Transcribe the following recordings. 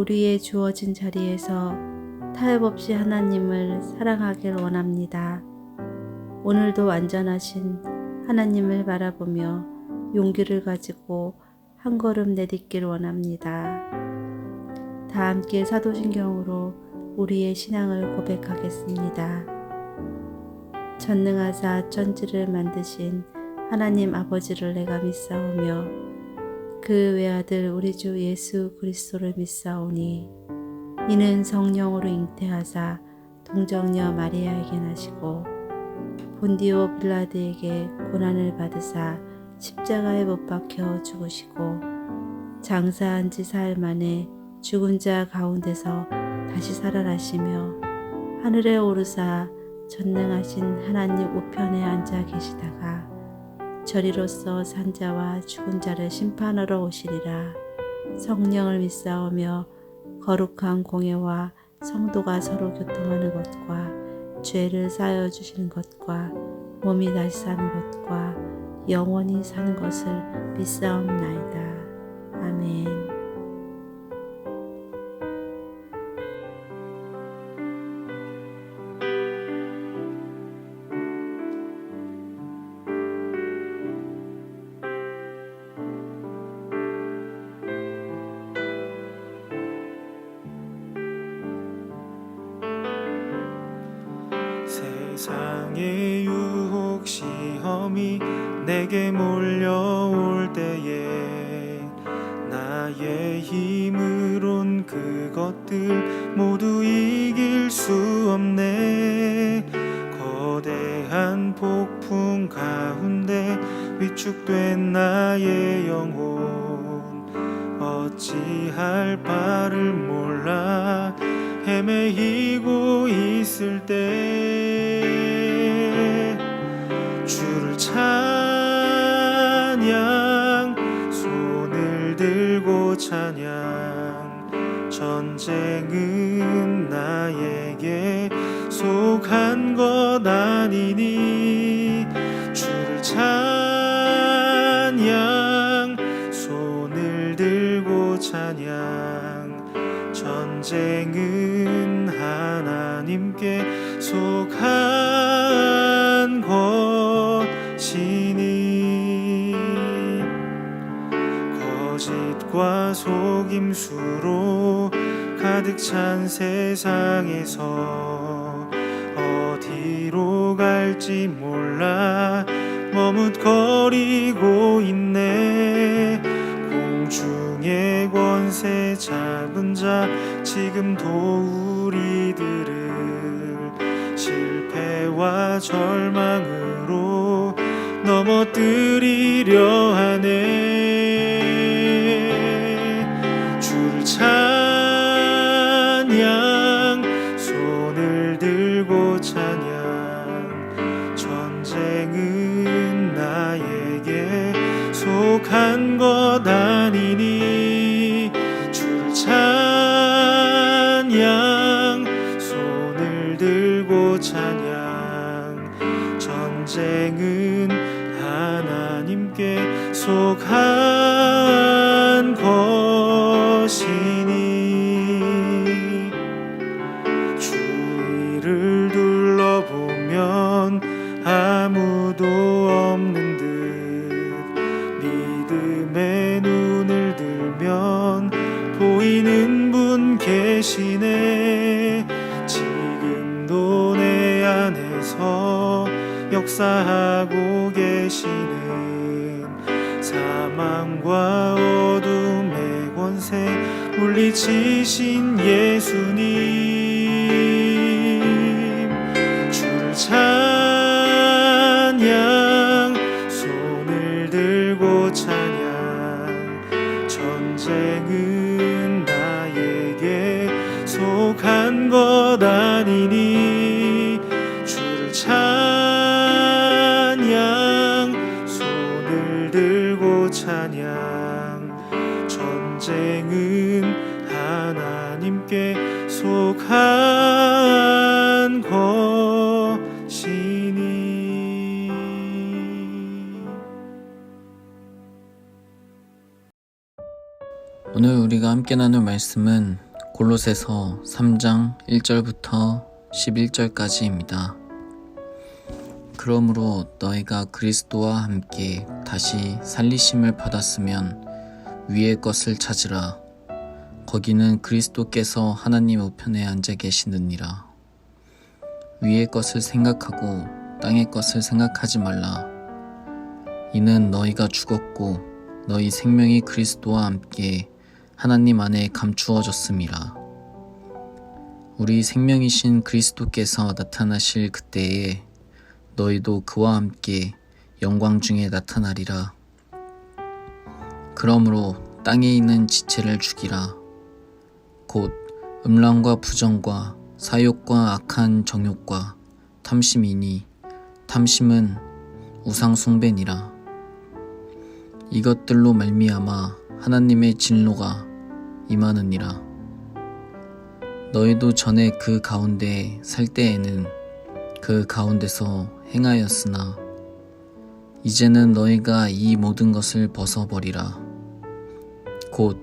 우리의 주어진 자리에서 타협 없이 하나님을 사랑하길 원합니다. 오늘도 완전하신 하나님을 바라보며 용기를 가지고 한 걸음 내딛길 원합니다. 다 함께 사도신경으로 우리의 신앙을 고백하겠습니다. 전능하사 천지를 만드신 하나님 아버지를 내가 믿사오며 그 외아들 우리 주 예수 그리스도를 믿사오니 이는 성령으로 잉태하사 동정녀 마리아에게 나시고 본디오 빌라드에게 고난을 받으사 십자가에 못 박혀 죽으시고 장사한 지 사흘 만에 죽은 자 가운데서 다시 살아나시며 하늘에 오르사 전능하신 하나님 우편에 앉아 계시다가 저리로서 산자와 죽은 자를 심판하러 오시리라. 성령을 믿사오며 거룩한 공예와 성도가 서로 교통하는 것과 죄를 사하여 주시는 것과 몸이 다시 사는 것과 영원히 사는 것을 믿사옵나이다. 아멘. 세상의 유혹 시험이 내게 몰려올 때에 나의 힘으론 그것들 모두 이길 수 없네. 거대한 폭풍 가운데 위축된 나의 영혼 어찌할 바를 몰라 헤매이고 있을 때 주를 찬양 손을 들고 찬양 전쟁은 나에게 속한 것 아니니 주를 찬양 손을 들고 찬양 전쟁은 하나님께 속한 것이니 거짓과 속임수로 가득 찬 세상에서 어디로 갈지 몰라 머뭇거리고 있네. 공중의 권세 잡은 자 지금도 우리들을 실패와 절망으로 넘어뜨리려 하네. 주를 찬양 손을 들고 찬양 전쟁은 나에게 속한 것 아니니 주를 찬양 손을 들고 찬양 전쟁은 하나님께 속한 것이니 주위를 둘러보면 아무도 없는 듯 믿음의 눈을 들면 보이는 분 계시네. 지금도 내 안에서 역사하고 계시는 사망과 어둠의 권세 물리치신 예수님 주를 찬양 손을 들고 찬양 전쟁은 나에게 속한 것 아니니 주를 찬양 손을 들고 찬양 전쟁은 하나님께 속한 것이니. 오늘 우리가 함께 나눌 말씀은 골로새서 3장 1절부터 11절까지입니다. 그러므로 너희가 그리스도와 함께 다시 살리심을 받았으면 위의 것을 찾으라. 거기는 그리스도께서 하나님 우편에 앉아 계시느니라. 위의 것을 생각하고 땅의 것을 생각하지 말라. 이는 너희가 죽었고 너희 생명이 그리스도와 함께 하나님 안에 감추어졌음이라. 우리 생명이신 그리스도께서 나타나실 그때에 너희도 그와 함께 영광 중에 나타나리라. 그러므로 땅에 있는 지체를 죽이라. 곧 음란과 부정과 사욕과 악한 정욕과 탐심이니 탐심은 우상 숭배니라. 이것들로 말미암아 하나님의 진노가 임하느니라. 너희도 전에 그 가운데 살 때에는 그 가운데서 행하였으나 이제는 너희가 이 모든 것을 벗어버리라. 곧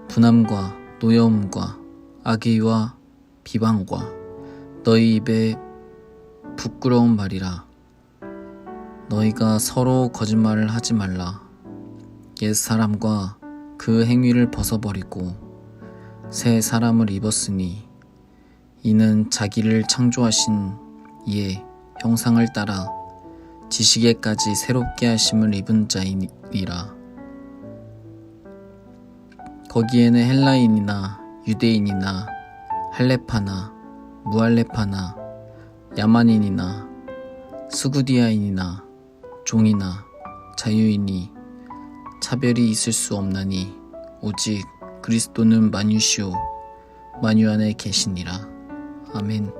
분함과 노여움과 악의와 비방과 너희 입에 부끄러운 말이라. 너희가 서로 거짓말을 하지 말라. 옛 사람과 그 행위를 벗어버리고 새 사람을 입었으니 이는 자기를 창조하신 이의 형상을 따라 지식에까지 새롭게 하심을 입은 자이니라. 거기에는 헬라인이나 유대인이나 할레파나 무할레파나 야만인이나 스구디아인이나 종이나 자유인이 차별이 있을 수 없나니 오직 그리스도는 만유시오 만유 안에 계시니라. 아멘.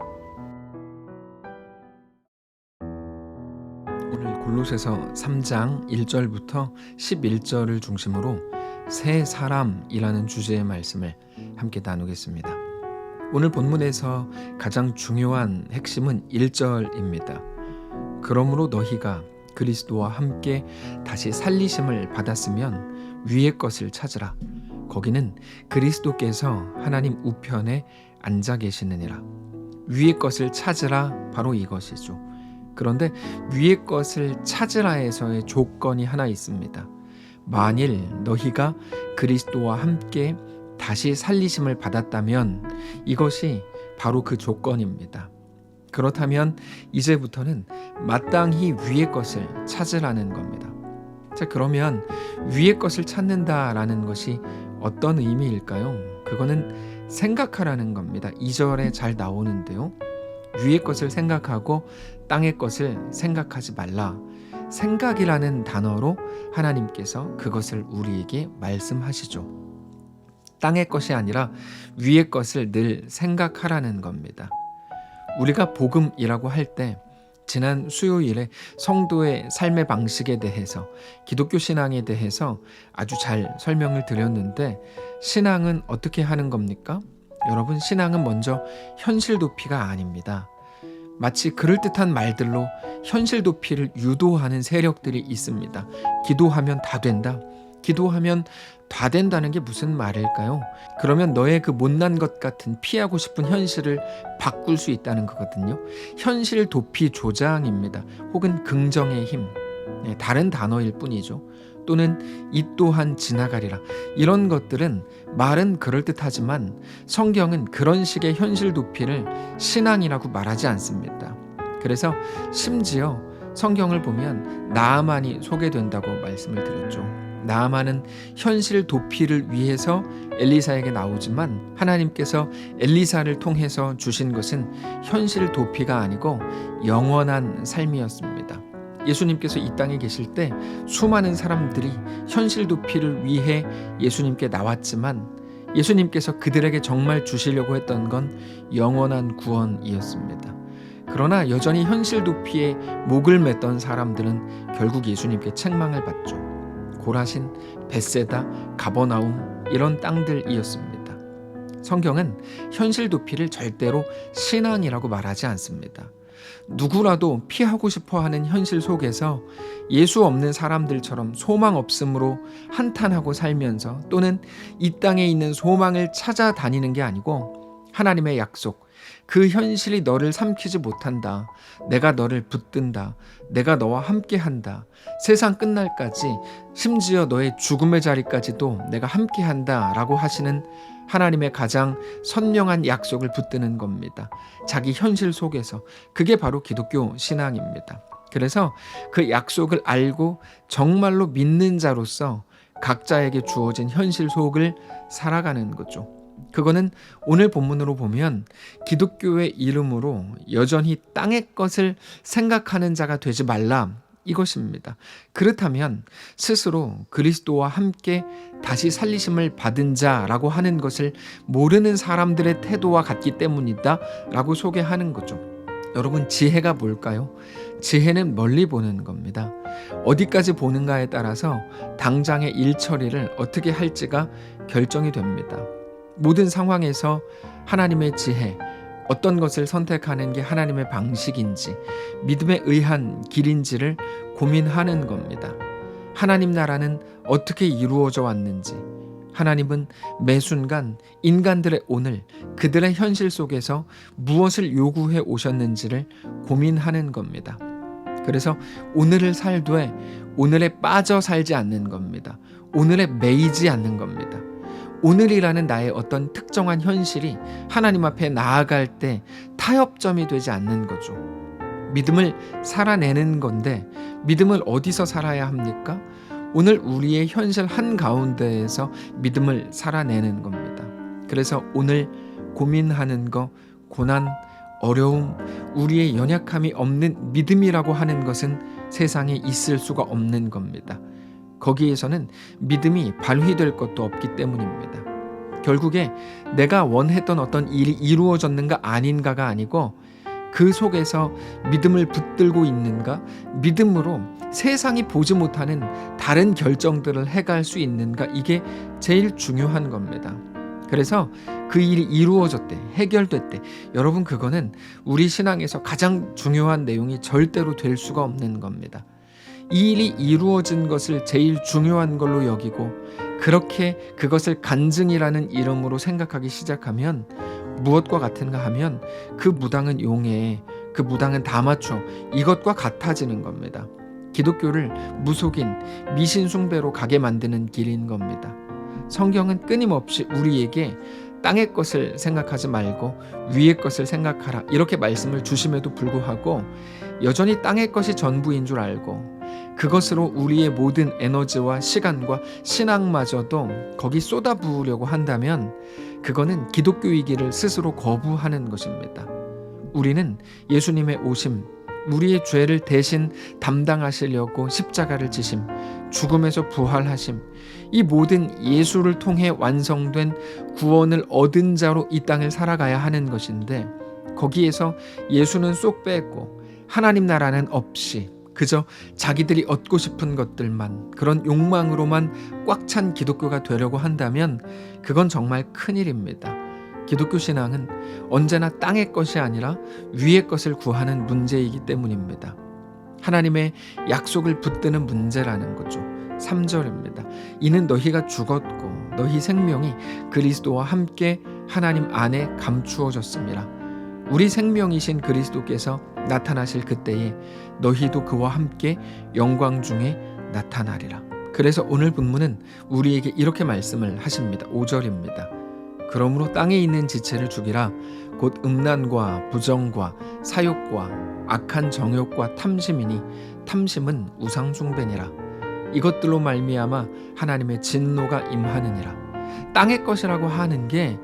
오늘 골로새서 3장 1절부터 11절을 중심으로 새 사람이라는 주제의 말씀을 함께 나누겠습니다. 오늘 본문에서 가장 중요한 핵심은 1절입니다. 그러므로 너희가 그리스도와 함께 다시 살리심을 받았으면 위의 것을 찾으라. 거기는 그리스도께서 하나님 우편에 앉아 계시느니라. 위의 것을 찾으라, 바로 이것이죠. 그런데 위의 것을 찾으라에서의 조건이 하나 있습니다. 만일 너희가 그리스도와 함께 다시 살리심을 받았다면 이것이 바로 그 조건입니다. 그렇다면 이제부터는 마땅히 위의 것을 찾으라는 겁니다. 자, 그러면 위의 것을 찾는다라는 것이 어떤 의미일까요? 그거는 생각하라는 겁니다. 2절에 잘 나오는데요. 위의 것을 생각하고 땅의 것을 생각하지 말라. 생각이라는 단어로 하나님께서 그것을 우리에게 말씀하시죠. 땅의 것이 아니라 위의 것을 늘 생각하라는 겁니다. 우리가 복음이라고 할 때 지난 수요일에 성도의 삶의 방식에 대해서, 기독교 신앙에 대해서 아주 잘 설명을 드렸는데, 신앙은 어떻게 하는 겁니까? 여러분, 신앙은 먼저 현실 도피가 아닙니다. 마치 그럴듯한 말들로 현실 도피를 유도하는 세력들이 있습니다. 기도하면 다 된다. 기도하면 다 된다는 게 무슨 말일까요? 그러면 너의 그 못난 것 같은 피하고 싶은 현실을 바꿀 수 있다는 거거든요. 현실 도피 조장입니다. 혹은 긍정의 힘. 다른 단어일 뿐이죠. 또는 이 또한 지나가리라. 이런 것들은 말은 그럴듯하지만 성경은 그런 식의 현실 도피를 신앙이라고 말하지 않습니다. 그래서 심지어 성경을 보면 나아만이 소개된다고 말씀을 드렸죠. 나아만은 현실 도피를 위해서 엘리사에게 나오지만 하나님께서 엘리사를 통해서 주신 것은 현실 도피가 아니고 영원한 삶이었습니다. 예수님께서 이 땅에 계실 때 수많은 사람들이 현실 도피를 위해 예수님께 나왔지만 예수님께서 그들에게 정말 주시려고 했던 건 영원한 구원이었습니다. 그러나 여전히 현실 도피에 목을 맸던 사람들은 결국 예수님께 책망을 받죠. 고라신, 벳세다, 가버나움 이런 땅들이었습니다. 성경은 현실 도피를 절대로 신앙이라고 말하지 않습니다. 누구라도 피하고 싶어 하는 현실 속에서 예수 없는 사람들처럼 소망 없음으로 한탄하고 살면서 또는 이 땅에 있는 소망을 찾아다니는 게 아니고 하나님의 약속, 그 현실이 너를 삼키지 못한다. 내가 너를 붙든다. 내가 너와 함께한다. 세상 끝날까지 심지어 너의 죽음의 자리까지도 내가 함께한다 라고 하시는 하나님의 가장 선명한 약속을 붙드는 겁니다. 자기 현실 속에서. 그게 바로 기독교 신앙입니다. 그래서 그 약속을 알고 정말로 믿는 자로서 각자에게 주어진 현실 속을 살아가는 거죠. 그거는 오늘 본문으로 보면 기독교의 이름으로 여전히 땅의 것을 생각하는 자가 되지 말라 이것입니다. 그렇다면 스스로 그리스도와 함께 다시 살리심을 받은 자라고 하는 것을 모르는 사람들의 태도와 같기 때문이다 라고 소개하는 거죠. 여러분, 지혜가 뭘까요? 지혜는 멀리 보는 겁니다. 어디까지 보는가에 따라서 당장의 일 처리를 어떻게 할지가 결정이 됩니다. 모든 상황에서 하나님의 지혜, 어떤 것을 선택하는 게 하나님의 방식인지, 믿음에 의한 길인지를 고민하는 겁니다. 하나님 나라는 어떻게 이루어져 왔는지, 하나님은 매 순간 인간들의 오늘, 그들의 현실 속에서 무엇을 요구해 오셨는지를 고민하는 겁니다. 그래서 오늘을 살되 오늘에 빠져 살지 않는 겁니다. 오늘에 매이지 않는 겁니다. 오늘이라는 나의 어떤 특정한 현실이 하나님 앞에 나아갈 때 타협점이 되지 않는 거죠. 믿음을 살아내는 건데 믿음을 어디서 살아야 합니까? 오늘 우리의 현실 한가운데에서 믿음을 살아내는 겁니다. 그래서 오늘 고민하는 거, 고난, 어려움, 우리의 연약함이 없는 믿음이라고 하는 것은 세상에 있을 수가 없는 겁니다. 거기에서는 믿음이 발휘될 것도 없기 때문입니다. 결국에 내가 원했던 어떤 일이 이루어졌는가 아닌가가 아니고 그 속에서 믿음을 붙들고 있는가, 믿음으로 세상이 보지 못하는 다른 결정들을 해갈 수 있는가, 이게 제일 중요한 겁니다. 그래서 그 일이 이루어졌대, 해결됐대. 여러분, 그거는 우리 신앙에서 가장 중요한 내용이 절대로 될 수가 없는 겁니다. 이 일이 이루어진 것을 제일 중요한 걸로 여기고 그렇게 그것을 간증이라는 이름으로 생각하기 시작하면 무엇과 같은가 하면 그 무당은 용해, 그 무당은 다 맞춰, 이것과 같아지는 겁니다. 기독교를 무속인, 미신 숭배로 가게 만드는 길인 겁니다. 성경은 끊임없이 우리에게 땅의 것을 생각하지 말고 위의 것을 생각하라 이렇게 말씀을 주심에도 불구하고 여전히 땅의 것이 전부인 줄 알고 그것으로 우리의 모든 에너지와 시간과 신앙마저도 거기 쏟아부으려고 한다면 그거는 기독교이기를 스스로 거부하는 것입니다. 우리는 예수님의 오심, 우리의 죄를 대신 담당하시려고 십자가를 지심, 죽음에서 부활하심, 이 모든 예수를 통해 완성된 구원을 얻은 자로 이 땅을 살아가야 하는 것인데 거기에서 예수는 쏙 뺐고 하나님 나라는 없이 그저 자기들이 얻고 싶은 것들만, 그런 욕망으로만 꽉 찬 기독교가 되려고 한다면 그건 정말 큰일입니다. 기독교 신앙은 언제나 땅의 것이 아니라 위의 것을 구하는 문제이기 때문입니다. 하나님의 약속을 붙드는 문제라는 거죠. 3절입니다. 이는 너희가 죽었고 너희 생명이 그리스도와 함께 하나님 안에 감추어졌습니다. 우리 생명이신 그리스도께서 나타나실 그때에 너희도 그와 함께 영광 중에 나타나리라. 그래서 오늘 본문은 우리에게 이렇게 말씀을 하십니다. 5절입니다. 그러므로 땅에 있는 지체를 죽이라. 곧 음란과 부정과 사욕과 악한 정욕과 탐심이니 탐심은 우상 숭배니라. 이것들로 말미암아 하나님의 진노가 임하느니라. 땅의 것이라고 하는 게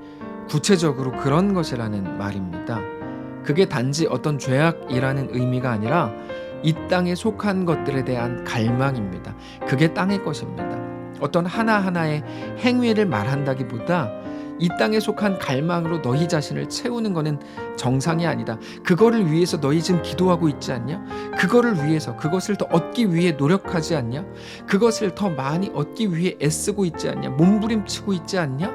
구체적으로 그런 것이라는 말입니다. 그게 단지 어떤 죄악이라는 의미가 아니라 이 땅에 속한 것들에 대한 갈망입니다. 그게 땅의 것입니다. 어떤 하나하나의 행위를 말한다기보다 이 땅에 속한 갈망으로 너희 자신을 채우는 것은 정상이 아니다. 그거를 위해서 너희 지금 기도하고 있지 않냐? 그거를 위해서, 그것을 더 얻기 위해 노력하지 않냐? 그것을 더 많이 얻기 위해 애쓰고 있지 않냐? 몸부림치고 있지 않냐?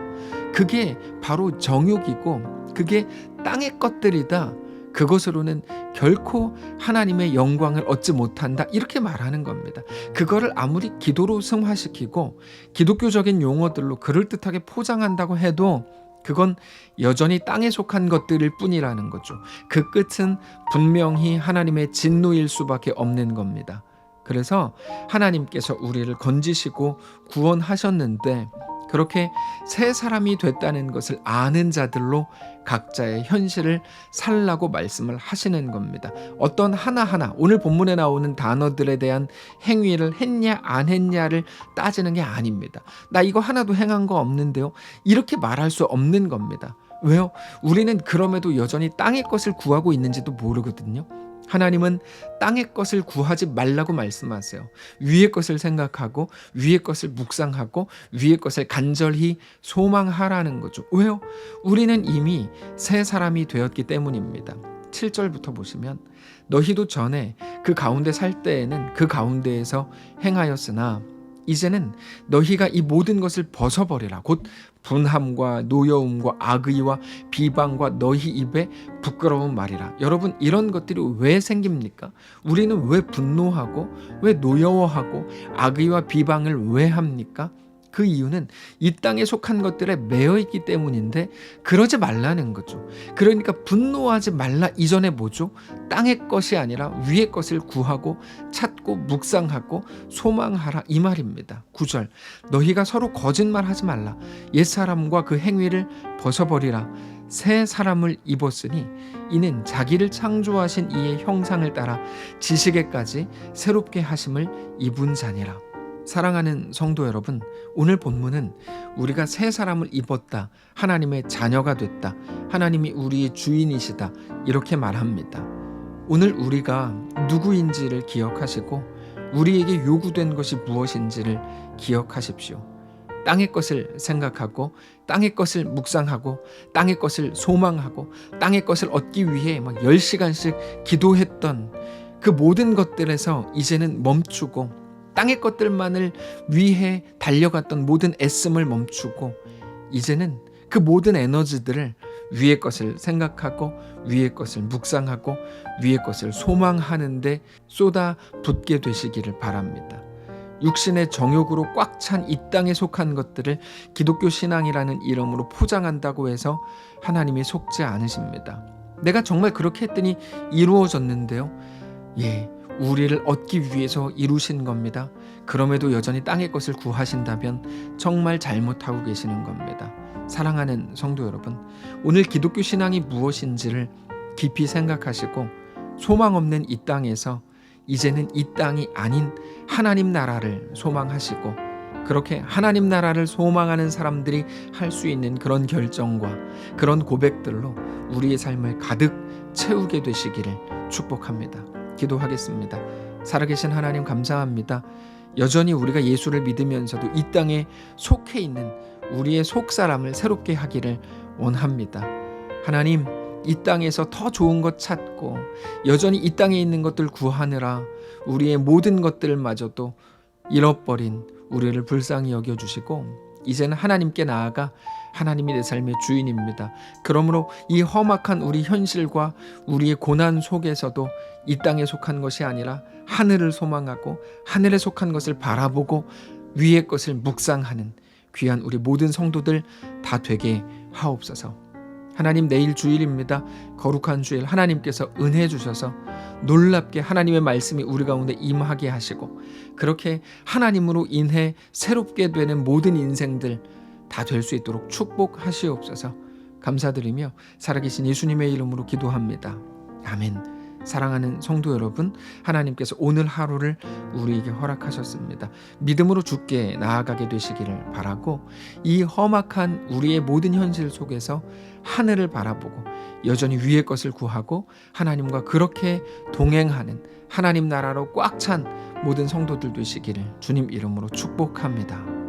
그게 바로 정욕이고 그게 땅의 것들이다. 그것으로는 결코 하나님의 영광을 얻지 못한다, 이렇게 말하는 겁니다. 그거를 아무리 기도로 승화시키고 기독교적인 용어들로 그럴듯하게 포장한다고 해도 그건 여전히 땅에 속한 것들일 뿐이라는 거죠. 그 끝은 분명히 하나님의 진노일 수밖에 없는 겁니다. 그래서 하나님께서 우리를 건지시고 구원하셨는데 그렇게 새 사람이 됐다는 것을 아는 자들로 각자의 현실을 살라고 말씀을 하시는 겁니다. 어떤 하나하나 오늘 본문에 나오는 단어들에 대한 행위를 했냐 안 했냐를 따지는 게 아닙니다. 나 이거 하나도 행한 거 없는데요, 이렇게 말할 수 없는 겁니다. 왜요? 우리는 그럼에도 여전히 땅의 것을 구하고 있는지도 모르거든요. 하나님은 땅의 것을 구하지 말라고 말씀하세요. 위의 것을 생각하고 위의 것을 묵상하고 위의 것을 간절히 소망하라는 거죠. 왜요? 우리는 이미 새 사람이 되었기 때문입니다. 7절부터 보시면 너희도 전에 그 가운데 살 때에는 그 가운데에서 행하였으나 이제는 너희가 이 모든 것을 벗어버리라. 곧 분함과 노여움과 악의와 비방과 너희 입에 부끄러운 말이라. 여러분, 이런 것들이 왜 생깁니까? 우리는 왜 분노하고 왜 노여워하고 악의와 비방을 왜 합니까? 그 이유는 이 땅에 속한 것들에 매여 있기 때문인데 그러지 말라는 거죠. 그러니까 분노하지 말라 이전에 뭐죠? 땅의 것이 아니라 위의 것을 구하고 찾고 묵상하고 소망하라, 이 말입니다. 9절 너희가 서로 거짓말하지 말라. 옛사람과 그 행위를 벗어버리라. 새 사람을 입었으니 이는 자기를 창조하신 이의 형상을 따라 지식에까지 새롭게 하심을 입은 자니라. 사랑하는 성도 여러분, 오늘 본문은 우리가 새 사람을 입었다, 하나님의 자녀가 됐다, 하나님이 우리의 주인이시다, 이렇게 말합니다. 오늘 우리가 누구인지를 기억하시고 우리에게 요구된 것이 무엇인지를 기억하십시오. 땅의 것을 생각하고 땅의 것을 묵상하고 땅의 것을 소망하고 땅의 것을 얻기 위해 막 10시간씩 기도했던 그 모든 것들에서 이제는 멈추고 땅의 것들만을 위해 달려갔던 모든 애씀을 멈추고 이제는 그 모든 에너지들을 위의 것을 생각하고 위의 것을 묵상하고 위의 것을 소망하는데 쏟아 붓게 되시기를 바랍니다. 육신의 정욕으로 꽉 찬 이 땅에 속한 것들을 기독교 신앙이라는 이름으로 포장한다고 해서 하나님이 속지 않으십니다. 내가 정말 그렇게 했더니 이루어졌는데요. 우리를 얻기 위해서 이루신 겁니다. 그럼에도 여전히 땅의 것을 구하신다면 정말 잘못하고 계시는 겁니다. 사랑하는 성도 여러분, 오늘 기독교 신앙이 무엇인지를 깊이 생각하시고 소망 없는 이 땅에서 이제는 이 땅이 아닌 하나님 나라를 소망하시고 그렇게 하나님 나라를 소망하는 사람들이 할 수 있는 그런 결정과 그런 고백들로 우리의 삶을 가득 채우게 되시기를 축복합니다. 기도하겠습니다. 살아계신 하나님, 감사합니다. 여전히 우리가 예수를 믿으면서도 이 땅에 속해 있는 우리의 속사람을 새롭게 하기를 원합니다. 하나님, 이 땅에서 더 좋은 것 찾고 여전히 이 땅에 있는 것들 구하느라 우리의 모든 것들마저도 잃어버린 우리를 불쌍히 여겨주시고 이제는 하나님께 나아가 하나님이 내 삶의 주인입니다. 그러므로 이 험악한 우리 현실과 우리의 고난 속에서도 이 땅에 속한 것이 아니라 하늘을 소망하고 하늘에 속한 것을 바라보고 위의 것을 묵상하는 귀한 우리 모든 성도들 다 되게 하옵소서. 하나님, 내일 주일입니다. 거룩한 주일 하나님께서 은혜 주셔서 놀랍게 하나님의 말씀이 우리 가운데 임하게 하시고 그렇게 하나님으로 인해 새롭게 되는 모든 인생들 다 될 수 있도록 축복하시옵소서. 감사드리며 살아계신 예수님의 이름으로 기도합니다. 아멘. 사랑하는 성도 여러분, 하나님께서 오늘 하루를 우리에게 허락하셨습니다. 믿음으로 주께 나아가게 되시기를 바라고 이 험악한 우리의 모든 현실 속에서 하늘을 바라보고 여전히 위의 것을 구하고 하나님과 그렇게 동행하는 하나님 나라로 꽉 찬 모든 성도들 되시기를 주님 이름으로 축복합니다.